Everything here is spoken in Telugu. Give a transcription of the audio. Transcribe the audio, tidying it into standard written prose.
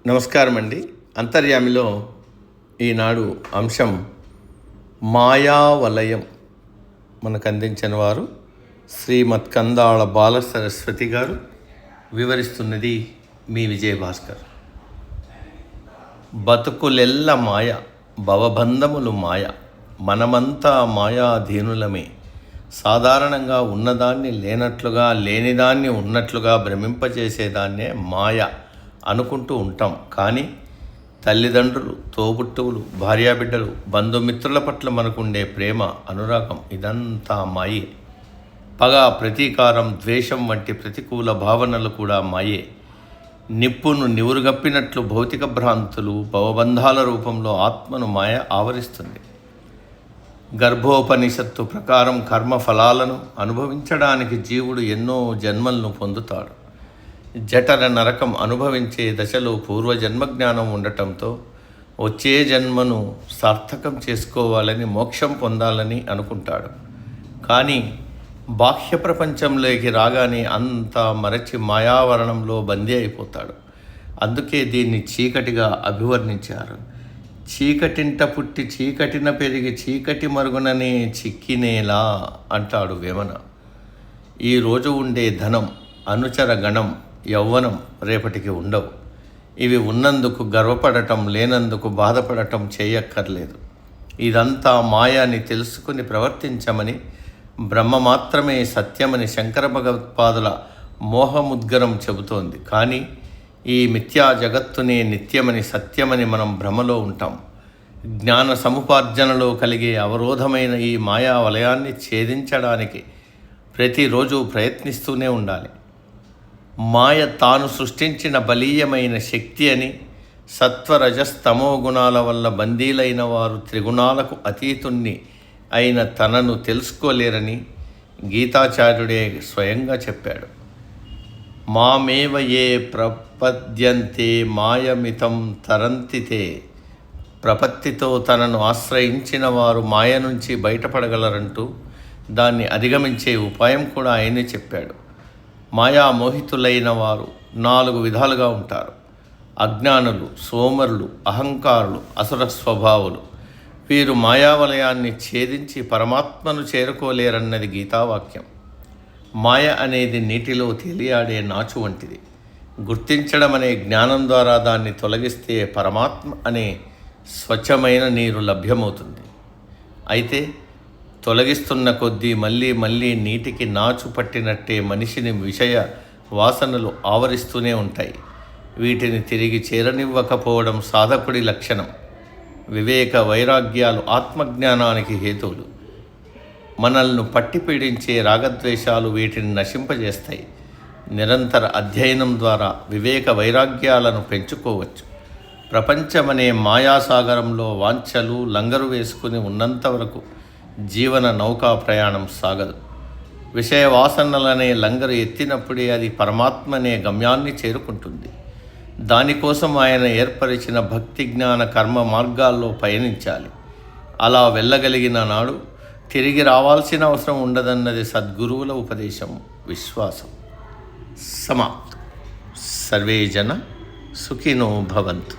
నమస్కారం అండి. అంతర్యామిలో ఈనాడు అంశం మాయావలయం మనకు అందించిన వారు శ్రీమత్ కందాళ బాల సరస్వతి గారు. వివరిస్తున్నది మీ విజయభాస్కర్. బతుకులెల్ల మాయ, భవబంధములు మాయ, మనమంతా మాయాధీనులమే. సాధారణంగా ఉన్నదాన్ని లేనట్లుగా, లేనిదాన్ని ఉన్నట్లుగా భ్రమింపజేసేదాన్నే మాయ అనుకుంటూ ఉంటాం. కానీ తల్లిదండ్రులు, తోబుట్టువులు, భార్యాబిడ్డలు, బంధుమిత్రుల పట్ల మనకుండే ప్రేమ, అనురాగం ఇదంతా మాయే. పగ, ప్రతీకారం, ద్వేషం వంటి ప్రతికూల భావనలు కూడా మాయే. నిప్పును నివురుగప్పినట్లు భౌతిక భ్రాంతులు, భవబంధాల రూపంలో ఆత్మను మాయ ఆవరిస్తుంది. గర్భోపనిషత్తు ప్రకారం కర్మ ఫలాలను అనుభవించడానికి జీవుడు ఎన్నో జన్మలను పొందుతాడు. జఠర నరకం అనుభవించే దశలో పూర్వజన్మజ్ఞానం ఉండటంతో వచ్చే జన్మను సార్థకం చేసుకోవాలని, మోక్షం పొందాలని అనుకుంటాడు. కానీ బాహ్య ప్రపంచంలోకి రాగానే అంతా మరచి మాయావరణంలో బందీ అయిపోతాడు. అందుకే దీన్ని చీకటిగా అభివర్ణించారు. చీకటింట పుట్టి చీకటిన పెరిగి చీకటి మరుగుననే చిక్కినేలా అంటాడు వేమన. ఈరోజు ఉండే ధనం, అనుచర గణం, యవ్వనం రేపటికి ఉండవు. ఇవి ఉన్నందుకు గర్వపడటం, లేనందుకు బాధపడటం చేయక్కర్లేదు. ఇదంతా మాయాని తెలుసుకుని ప్రవర్తించమని, బ్రహ్మ మాత్రమే సత్యమని శంకర భగవత్పాదుల మోహముద్గరం చెబుతోంది. కానీ ఈ మిథ్యా జగత్తునే నిత్యమని, సత్యమని మనం భ్రమలో ఉంటాం. జ్ఞాన సముపార్జనలో కలిగే అవరోధమైన ఈ మాయా వలయాన్ని ఛేదించడానికి ప్రతిరోజు ప్రయత్నిస్తూనే ఉండాలి. మాయ తాను సృష్టించిన బలీయమైన శక్తి అని, సత్వరజస్తమో గుణాల వల్ల బందీలైన వారు త్రిగుణాలకు అతీతుణ్ణి అయిన తనను తెలుసుకోలేరని గీతాచార్యుడే స్వయంగా చెప్పాడు. మామేవ ఏ ప్రపద్యంతే మాయమితం తరంతితే. ప్రపత్తితో తనను ఆశ్రయించిన వారు మాయ నుంచి బయటపడగలరంటూ దాన్ని అధిగమించే ఉపాయం కూడా ఆయనే చెప్పాడు. మాయామోహితులైన వారు 4 విధాలుగా ఉంటారు. అజ్ఞానులు, సోమరులు, అహంకారులు, అసుర స్వభావులు. వీరు మాయావలయాన్ని ఛేదించి పరమాత్మను చేరుకోలేరన్నది గీతావాక్యం. మాయ అనేది నీటిలో తేలియాడే నాచు వంటిది. గుర్తించడం అనే జ్ఞానం ద్వారా దాన్ని తొలగిస్తే పరమాత్మ అనే స్వచ్ఛమైన నీరు లభ్యమవుతుంది. అయితే తొలగిస్తున్న కొద్దీ మళ్ళీ నీటికి నాచు పట్టినట్టే మనిషిని విషయ వాసనలు ఆవరిస్తూనే ఉంటాయి. వీటిని తిరిగి చేరనివ్వకపోవడం సాధకుడి లక్షణం. వివేక వైరాగ్యాలు ఆత్మజ్ఞానానికి హేతువులు. మనల్ని పట్టి పీడించే రాగద్వేషాలు వీటిని నశింపజేస్తాయి. నిరంతర అధ్యయనం ద్వారా వివేక వైరాగ్యాలను పెంచుకోవచ్చు. ప్రపంచమనే మాయాసాగరంలో వాంఛలు లంగరు వేసుకుని ఉన్నంత వరకు జీవన నౌకా ప్రయాణం సాగదు. విషయ వాసనలనే లంగరు ఎత్తినప్పుడే అది పరమాత్మనే గమ్యాన్ని చేరుకుంటుంది. దానికోసం ఆయన ఏర్పరిచిన భక్తి, జ్ఞాన, కర్మ మార్గాల్లో పయనించాలి. అలా వెళ్ళగలిగిన నాడు తిరిగి రావాల్సిన అవసరం ఉండదన్నది సద్గురువుల ఉపదేశం, విశ్వాసం. సమాప్తం. సర్వే జన సుఖినో భవంతు.